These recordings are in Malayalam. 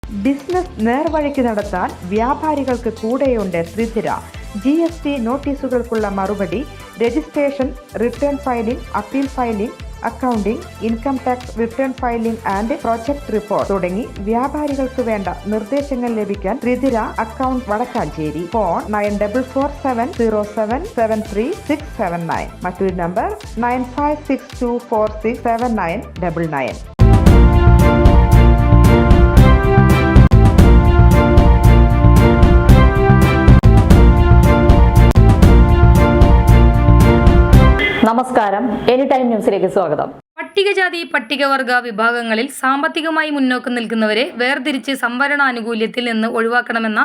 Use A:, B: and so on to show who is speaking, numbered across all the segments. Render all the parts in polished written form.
A: ബിസിനസ് നേർവഴിക്ക് നടത്താൻ വ്യാപാരികൾക്ക് കൂടെയുണ്ട് ത്രിധിര. GST നോട്ടീസുകൾക്കുള്ള മറുപടി, registration, return filing, appeal filing, accounting, income tax return filing and project report തുടങ്ങി വ്യാപാരികൾക്ക് വേണ്ട നിർദ്ദേശങ്ങൾ ലഭിക്കാൻ ത്രിധിര അക്കൗണ്ട് വടക്കാഞ്ചേരി. ഫോൺ 9447077369. മറ്റൊരു നമ്പർ 9562467999.
B: നമസ്കാരം, എനി ടൈം ന്യൂസിലേക്ക് സ്വാഗതം.
C: പട്ടികജാതി പട്ടികവർഗ വിഭാഗങ്ങളിൽ സാമ്പത്തികമായി മുന്നോക്കം നിൽക്കുന്നവരെ വേർതിരിച്ച് സംവരണാനുകൂല്യത്തിൽ നിന്ന് ഒഴിവാക്കണമെന്ന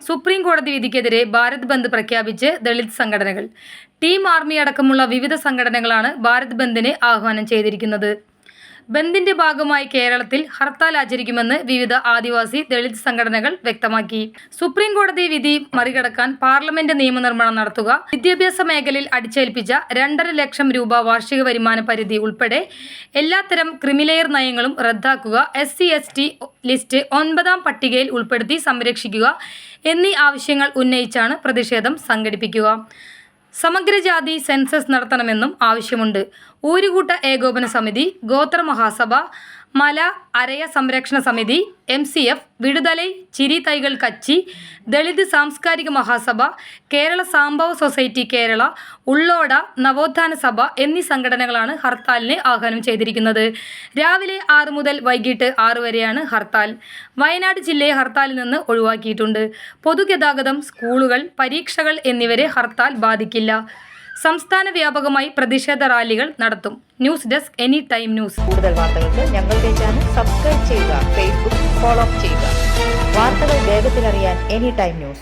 C: സുപ്രീം കോടതി വിധിക്കെതിരെ ഭാരത് ബന്ദ് പ്രഖ്യാപിച്ച് ദളിത് സംഘടനകൾ. ടീം ആർമി അടക്കമുള്ള വിവിധ സംഘടനകളാണ് ഭാരത് ബന്ദിന് ആഹ്വാനം ചെയ്തിരിക്കുന്നത്. ബന്ദിന്റെ ഭാഗമായി കേരളത്തിൽ ഹർത്താൽ ആചരിക്കുമെന്ന് വിവിധ ആദിവാസി ദളിത് സംഘടനകൾ വ്യക്തമാക്കി. സുപ്രീം കോടതി വിധി മറികടക്കാൻ പാർലമെന്റ് നിയമനിർമ്മാണം നടത്തുക, വിദ്യാഭ്യാസ മേഖലയിൽ അടിച്ചേൽപ്പിച്ച 2.5 ലക്ഷം രൂപ വാർഷിക വരുമാന പരിധി ഉൾപ്പെടെ എല്ലാത്തരം ക്രിമിലെയർ നയങ്ങളും റദ്ദാക്കുക, SC/ST ലിസ്റ്റ് 9ാം പട്ടികയിൽ ഉൾപ്പെടുത്തി സംരക്ഷിക്കുക എന്നീ ആവശ്യങ്ങൾ ഉന്നയിച്ചാണ് പ്രതിഷേധം സംഘടിപ്പിക്കുക. സമഗ്രജാതി സെൻസസ് നടത്തണമെന്നും ആവശ്യമുണ്ട്. ഊരുകൂട്ട ഏകോപന സമിതി, ഗോത്ര മഹാസഭ, മല അരയ സംരക്ഷണ സമിതി, MCF, വിടുതലൈ ചിരി തൈകൾ കച്ചി, ദളിത് സാംസ്കാരിക മഹാസഭ, കേരള സാംഭവ സൊസൈറ്റി കേരള, ഉള്ളോട നവോത്ഥാന സഭ എന്നീ സംഘടനകളാണ് ഹർത്താലിന് ആഹ്വാനം ചെയ്തിരിക്കുന്നത്. രാവിലെ 6 മുതൽ വൈകിട്ട് 6 വരെയാണ് ഹർത്താൽ. വയനാട് ജില്ലയെ ഹർത്താലിൽ നിന്ന് ഒഴിവാക്കിയിട്ടുണ്ട്. പൊതുഗതാഗതം, സ്കൂളുകൾ, പരീക്ഷകൾ എന്നിവരെ ഹർത്താൽ ബാധിക്കില്ല. സംസ്ഥാന വ്യാപകമായി പ്രതിഷേധ റാലികൾ നടത്തും. News desk, any time news.
B: കൂടുതൽ വാർത്തകൾക്ക് ഞങ്ങളുടെ ചാനൽ സബ്സ്ക്രൈബ് ചെയ്യുക, ഫേസ്ബുക്ക് ഫോളോ ചെയ്യുക. വാർത്തകൾ വേഗത്തിലറിയാൻ എനി ടൈം ന്യൂസ്.